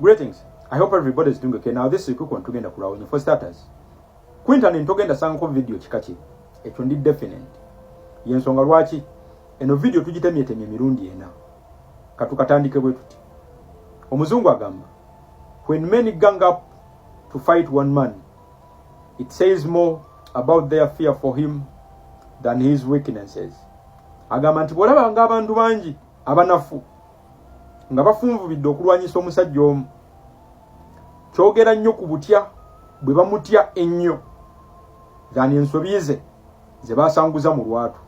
Greetings. I hope everybody is doing okay. Now this is a quick one tugenda kulawunya. For starters, Quinton ntogenda sanko video kikaki. Ekyo ndi definite. Yensonga lwaki eno video tugitemyetemye mirundi ena. Katukatandike bwe tuti. Omuzungu agamba, when many gang up to fight one man, it says more about their fear for him than his weaknesses. Agamba nti bwolaba nga abantu bangi abanafu nga bafunvubidde okulwanyisa omusajja omu, kyogera nnyo ku butya bwe bamutya ennyo than ensobi ze basanguza mu lwatu.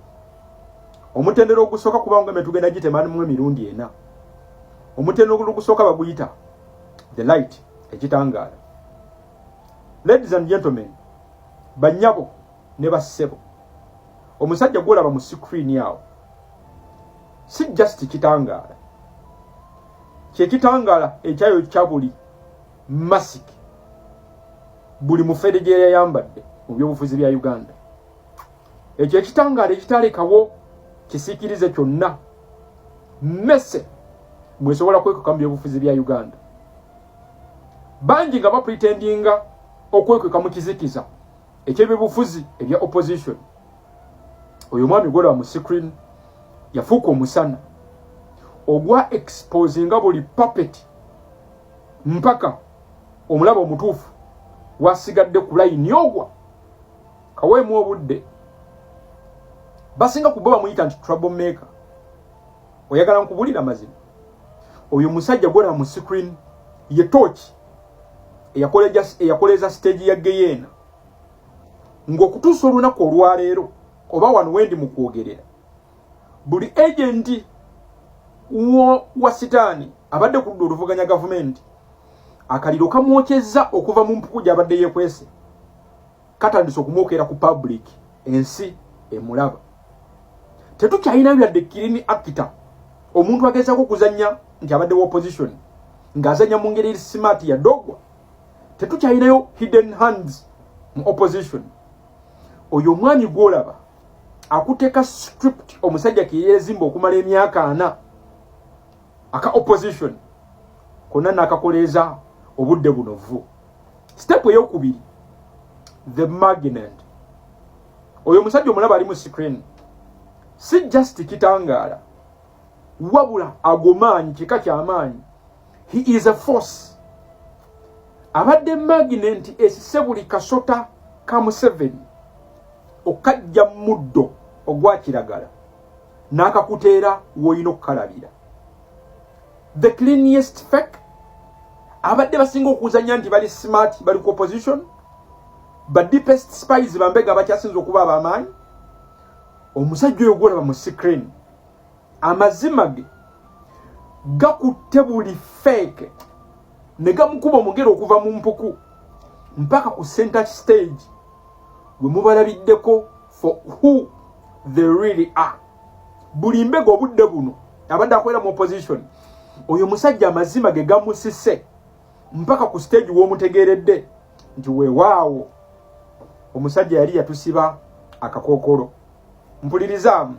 Omutendero ogusooka kubanga metugenda gitemamu emirundi ena. Omutendero ogusooka baguyita the light, ekitangaala. Ladies and gentlemen, banyabo ne bassebo, omusajja gwolaba mu screen yawo si just kitangaala, kyekitangaala ekyayo kyabuli masik buli mufere gye yayambadde mu byobufuzi bya Uganda. Ekyo ekitangaala ekitalekawo kisiikirize kyonna messe mwesobola kwekuka mu byobufuzi bya Uganda. Bangi nga bapretendinga okwekuka mu kizikiza eky'ebyobufuzi ebya opposition. Oyo mwami gwolaba mu screen yafuuka omusana ogwa exposinga buli puppet mpaka omulaba omutuufu wasigadde ku line ogwa kaweemu obudde. Basinga kuba bamuyita nti troublemaker. Oyagala nkubulira mazima, oyo musajja gwolaba mu screen ye torch eyakoleza stage ya Geyena ng'okutuusa olunaku olwaleero oba wano wendi mu kwogerera, buli agenti wa sitaani abadde ku ludda oluvuganya gavumenti akaliro kamwokyezza okuva mu mpuku gy'abadde yeekwese katandise okumwokera ku public, ensi emulaba. Tetukyalina byadde kirini actor omuntu agezaako okuzannya nti abadde wa opposition ng'azannya mu ngeri smart ya dogwa. Tetukyalinayo hidden hands mu opposition. Oyo omwami gwolaba akuteeka script omusajja ke yeezimba okumala emyaka 4 aka opposition konna n'akakoleeza obudde bunovu. Step ey'okubiri, the magnet. Oyo omusajja omulaba ali mu screen si just kitangaala wabula agomaanyi, kika ky'amaanyi. He is a force. Abadde magnet esise buli kasota ka Museveni okajja muddo ogwa kiragala n'akakuteera w'olina okukalabira. The cleanest fake abadde basinga okuzanya nti bali smart, bali ku opposition, but deepest spies bambega abakyasinza okuba ab'amaanyi. Omusajja oyo gwolaba mu screen amazima ge gakutte buli fake ne gamukuba omugero okuva mu mpuku mpaka ku center stage we mubalabiddeko for who they really are. Buli mbega obudde buno abadde akwera mu opposition, oyo musajja amazima ge gamusise mpaka ku stage w'omutegeredde nti weewaawo omusajja yali yatusiba akakookolo. Mpulirizaamu,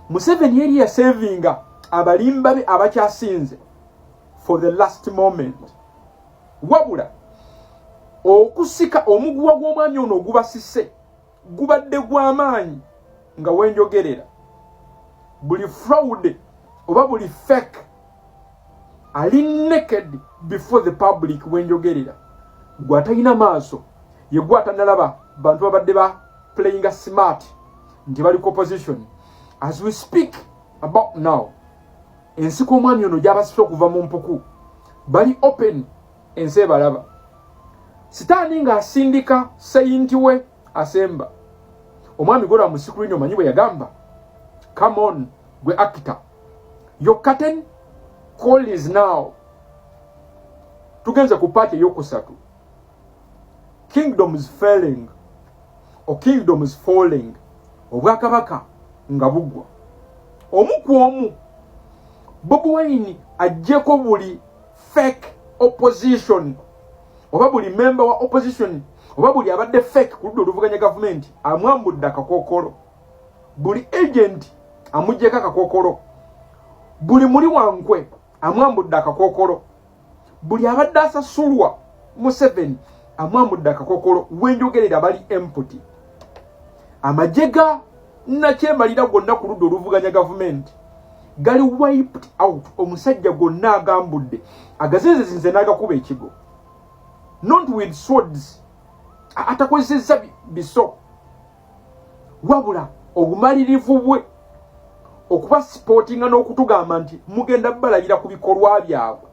Museveni yali yasevinga abalimba be abakyasinze for the last moment, wabula okusika omuguwa gw'omwami ono ogubasise gubadde gw'amaanyi nga wenjogerera. Buli fraud oba buli fake ali naked before the public wenjogerera. Gwatalina maaso ye gwatanalaba bantu babadde ba playing smart nti bali opposition. As we speak about now, ensiko omwami ono gy'abasise okuva mu mpuku bali open, ensi ebalaba. Sitaani ng'asindika sayinti we asemba. Omwami gwolaba mu screen omanyi bwe yagamba, come on gwe actor, your curtain call is now. Tugenze ku paati ey'okusatu, kingdoms failing or kingdoms falling, obwakabaka nga bugwa. Omu ku omu Bobi Wine ajjeko buli fake opposition oba buli member wa opposition oba buli abadde fake ku ludda oluvuganya gavumenti amwambudde akakookolo. Buli agent amuggyeko akakookolo. Buli muli wankwe amwambudde akakookolo. buli abadde asasulwa Museveni amwambudde akakokolo wenjogerera bali empty amajega nakyemalira gonna ku ludda oluvuganya gavumenti gali wiped out omusajja gonna agambudde agazinze n'agakuba ekigo not with swords atakozesezza biso wabula obumalirivu bwe okuba sportinga n'okutugamba nti mugenda balayira ku bikolwa byabwe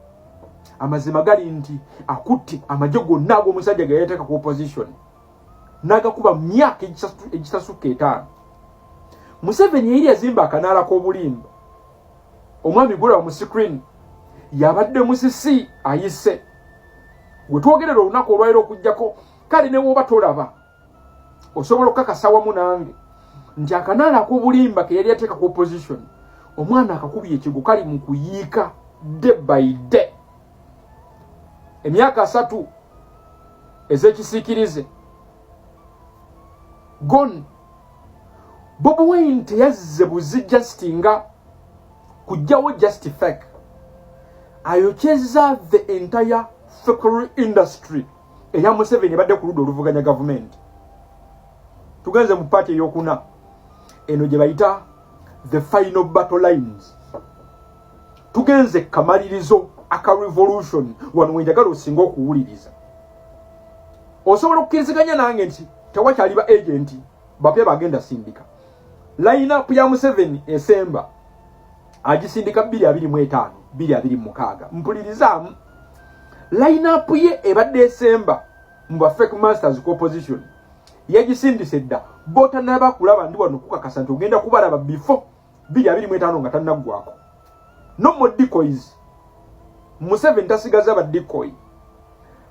amazima gali nti akutte amajjo gonna ag'omusajja ge yateeka ku opposition n'agakuba myaka egisasukka 5 Museveni yali yazimba akanaala k'obulimba omwami gulaba mu screen yabadde musisi ayise gwe twogerera olunaku olwaliro okujjako kale ne woba tolaba osobola okukakasa wamu nange nti akanaala ak'obulimba ke yali yateeka ku opposition omwana akakubye ekigo kali mu kuyiika day by day emyaka 3 ez'ekisiikirize gone. Bobi Wine teyazze buzi justinga kujjawo just fake ayokyeza the entire fakery industry eya Museveni badde ku ludda oluvuganya government. Tugenze mu party ey'okuna eno gye bayita the final battle lines. Tugenze kamalirizo aka revolution wano wenjagala osinga okuwuliriza. Osobola okukkiriziganya nange nti tewakyali ba agent bapya bagenda sindika. Line up ya Museveni esemba agisindika 225 226 mpulirizamu. Line up ye ebadde esemba mba fake masters opposition yagisindise dda bota n'abakulaba ndi wano kukakasa nti ogenda kubalaba before 225 nga tannaggwako. No more decoys. Museveni tasigaza ba decoy.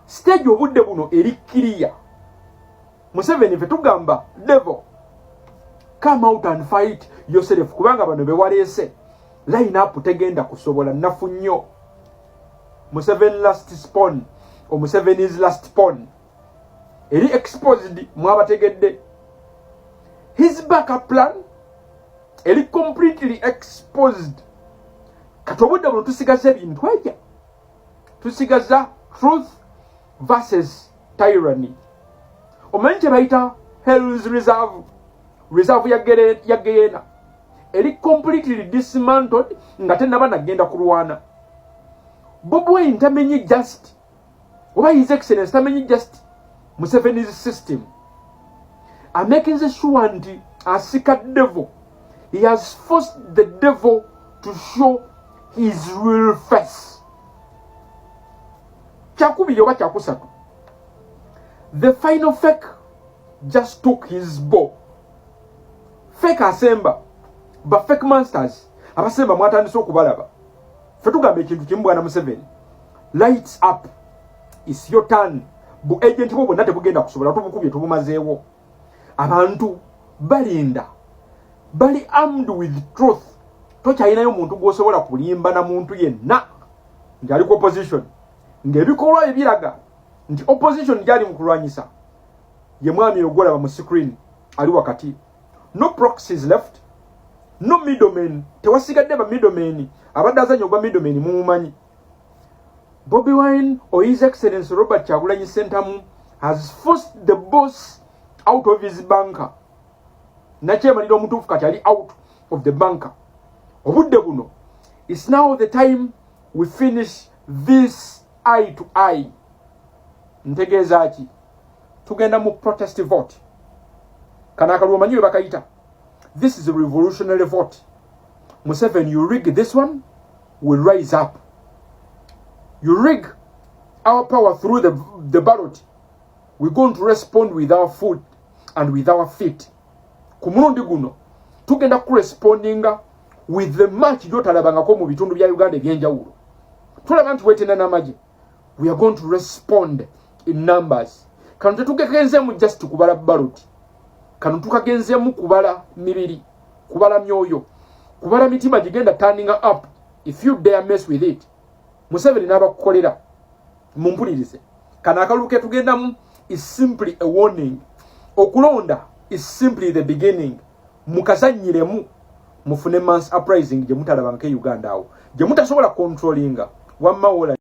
Stage obudde buno eri clear. Museveni fe tugamba devil come out and fight yourself kubanga bano bewaleese line up tegenda kusobola nafu nnyo. Museveni last spawn o Museveni's last spawn eri exposed mwabategedde. His backup plan eri completely exposed. Katobudde buno tusigaza ebintu eja tusigaza truth versus tyranny. Omanyi bayita Hell's reserve ya Guyana eri completely dismantled nga tennaba nagenda kulwana. Bobi Wine tamenye just oba his excellence tamenye just Museveni's system. I'm making sure nti asika devil. He has forced the devil to show his real face. Chakubiri oba kyakusatu. The final fake just took his bow. Fake asemba ba fake monsters abasemba mwatandise okubalaba. Fe tugamba ekintu kimu bwana Museveni. Lights up. It's your turn. Bu agent bo bonna tebugenda kusobola tubukubye tubumazeewo. Abantu balinda bali armed with truth. Tokyalinayo muntu gwosobola kulimba na muntu yenna ngali ku opposition ng'ebikolwa ebiraga nti opposition gyali mu kulwanyisa ye mwami ogolaba mu screen ali wakati. No proxies left, no middlemen. Tewasigadde ba middlemen abadde azanya oba middlemen mumumanyi. Bobi Wine or His Excellency Robert Kyagulanyi Ssentamu has forced the boss out of his banker. Nakyemalira omutuufu kati ali out of the banker. Obudde buno, it's now the time we finish this eye to eye. Ntegeeza ki? Tugenda mu protest vote. Kana kalwomanyiwe bakayita. This is a revolutionary vote. Museveni, you rig this one, will rise up. You rig our power through the ballot. We're going to respond with our foot and with our feet. Kumurundi guno, tugenda correspondinga with the match yotalabangako mu bitundu bya Uganda ebyenjawulo. Tulaba nti wetena n'amagye. We are going to respond in numbers. Kano tetugegenzeemu just kubala ballot. Kano tukagenzeemu kubala mibiri, kubala myoyo, kubala mitima gigenda turning up. If you dare mess with it, Museveni n'abakukolera mumpulirize. Kano akalulu ke tugendamu is simply a warning. Okulonda is simply the beginning. Mukazanyiremu mufune mass uprising gye mutalabanga ke Uganda awo gye mutasobola controllinga wamma wola